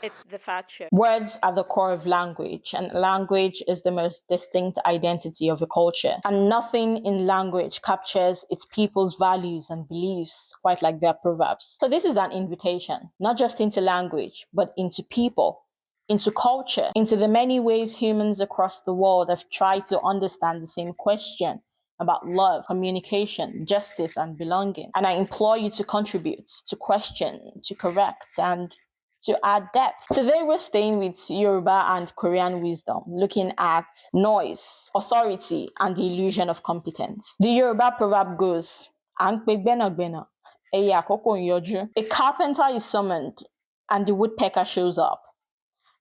It's the fat chip. Words are the core of language, and language is the most distinct identity of a culture. And nothing in language captures its people's values and beliefs quite like their proverbs. So, this is an invitation, not just into language, but into people, into culture, into the many ways humans across the world have tried to understand the same question about love, communication, justice, and belonging. And I implore you to contribute, to question, to correct, and to add depth. Today, we're staying with Yoruba and Korean wisdom, looking at noise, authority, and the illusion of competence. The Yoruba proverb goes, "À ń pe gbẹ́nàgbẹ́nà, ẹyẹ àkókó ń yọjú." A carpenter is summoned, and the woodpecker shows up.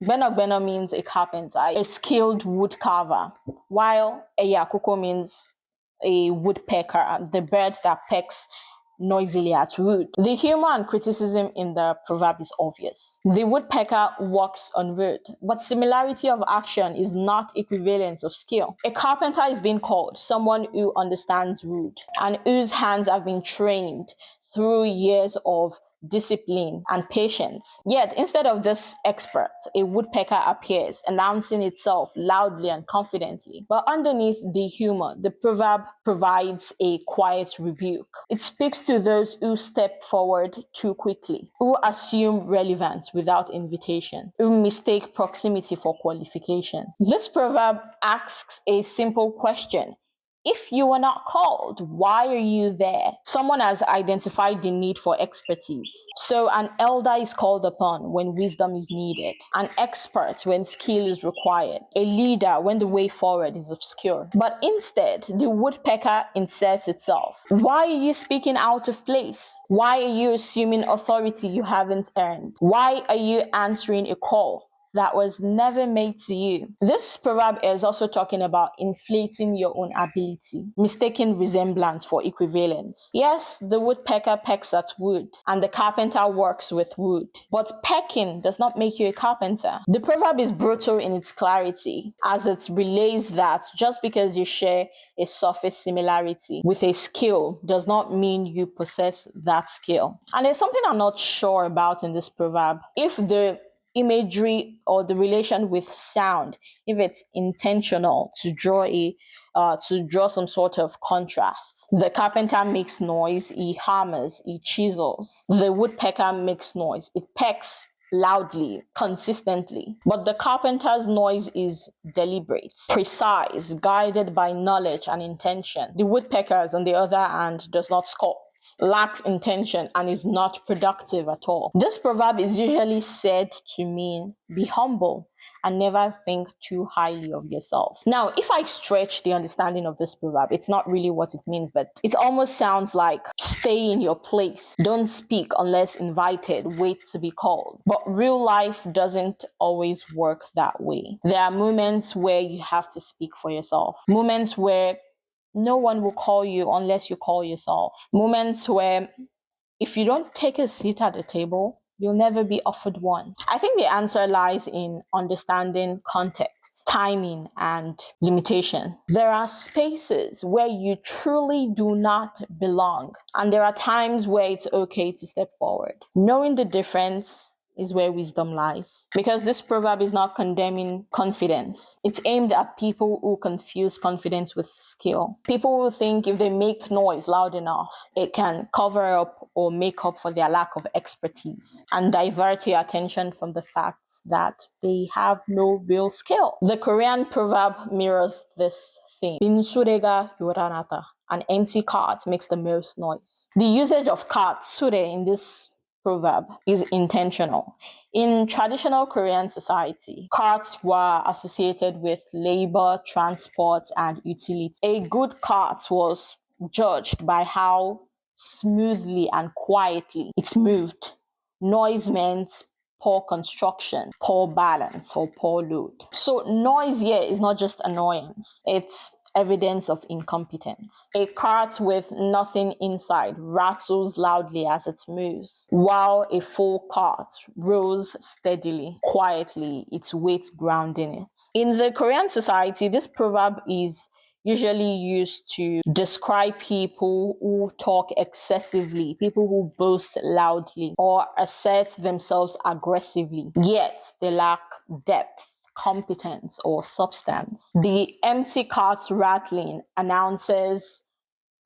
Gbẹ́nàgbẹ́nà means a carpenter, a skilled wood carver, while ẹyẹ àkókó means a woodpecker, the bird that pecks noisily at wood. The humor and criticism in the proverb is obvious. The woodpecker walks on wood, but similarity of action is not equivalence of skill. A carpenter is being called someone who understands wood and whose hands have been trained through years of discipline and patience. Yet, instead of this expert, a woodpecker appears, announcing itself loudly and confidently. But underneath the humor, the proverb provides a quiet rebuke. It speaks to those who step forward too quickly, who assume relevance without invitation, who mistake proximity for qualification. This proverb asks a simple question: if you were not called, why are you there? Someone has identified the need for expertise. So an elder is called upon when wisdom is needed, an expert when skill is required, a leader when the way forward is obscure. But instead, the woodpecker inserts itself. Why are you speaking out of place? Why are you assuming authority you haven't earned? Why are you answering a call that was never made to you? This proverb is also talking about inflating your own ability, mistaking resemblance for equivalence. Yes, the woodpecker pecks at wood, and the carpenter works with wood, but pecking does not make you a carpenter. The proverb is brutal in its clarity, as it relays that just because you share a surface similarity with a skill does not mean you possess that skill. And there's something I'm not sure about in this proverb. If the imagery or the relation with sound, if it's intentional to draw some sort of contrast. The carpenter makes noise, he hammers, he chisels. The woodpecker makes noise, it pecks loudly, consistently. But the carpenter's noise is deliberate, precise, guided by knowledge and intention. The woodpecker's, on the other hand, does not sculpt, lacks intention, and is not productive at all. This proverb is usually said to mean be humble and never think too highly of yourself. Now, if I stretch the understanding of this proverb, it's not really what it means, but it almost sounds like stay in your place, don't speak unless invited, wait to be called. But real life doesn't always work that way. There are moments where you have to speak for yourself, moments where no one will call you unless you call yourself. Moments where if you don't take a seat at the table, you'll never be offered one. I think the answer lies in understanding context, timing, and limitation. There are spaces where you truly do not belong, and there are times where it's okay to step forward. Knowing the difference is where wisdom lies. Because this proverb is not condemning confidence. It's aimed at people who confuse confidence with skill. People who think if they make noise loud enough, it can cover up or make up for their lack of expertise and divert your attention from the fact that they have no real skill. The Korean proverb mirrors this theme. "빈수레가 요란하다." An empty cart makes the most noise. The usage of cart, sure, in this proverb is intentional. In traditional Korean society, carts were associated with labor, transport, and utility. A good cart was judged by how smoothly and quietly it moved. Noise meant poor construction, poor balance, or poor load. So noise here is not just annoyance, it's evidence of incompetence. A cart with nothing inside rattles loudly as it moves, while a full cart rolls steadily, quietly, its weight grounding it. In the Korean society, this proverb is usually used to describe people who talk excessively, people who boast loudly or assert themselves aggressively, yet they lack depth, competence, or substance. The empty cart rattling announces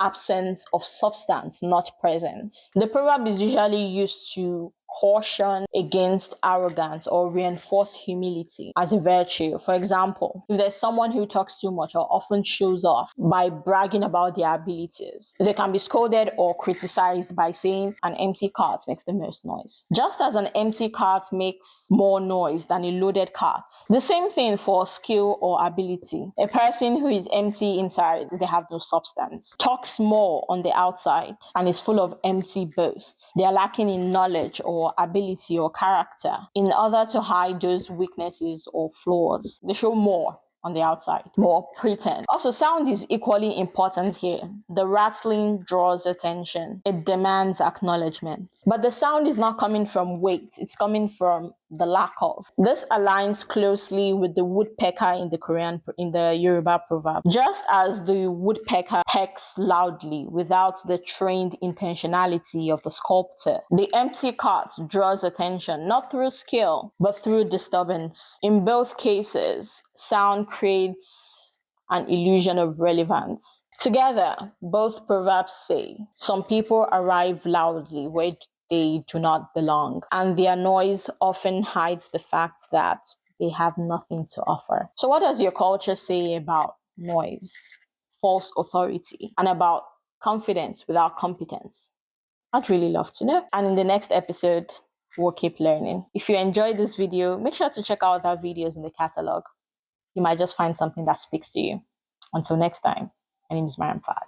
absence of substance, not presence. The proverb is usually used to caution against arrogance or reinforce humility as a virtue. For example, if there's someone who talks too much or often shows off by bragging about their abilities, they can be scolded or criticized by saying an empty cart makes the most noise. Just as an empty cart makes more noise than a loaded cart. The same thing for skill or ability. A person who is empty inside, they have no substance, talks more on the outside and is full of empty boasts. They are lacking in knowledge or ability or character in order to hide those weaknesses or flaws. They show more on the outside, more pretense. Also, sound is equally important here. The rattling draws attention. It demands acknowledgement. But the sound is not coming from weight. It's coming from the lack of. This aligns closely with the woodpecker in the Yoruba proverb. Just as the woodpecker pecks loudly without the trained intentionality of the sculptor, the empty cart draws attention not through skill, but through disturbance. In both cases, sound creates an illusion of relevance. Together, both proverbs say some people arrive loudly where they do not belong, and their noise often hides the fact that they have nothing to offer. So, what does your culture say about noise, false authority, and about confidence without competence? I'd really love to know. And in the next episode, we'll keep learning. If you enjoyed this video, make sure to check out our videos in the catalog. You might just find something that speaks to you. Until next time, my name is Mariam Fad.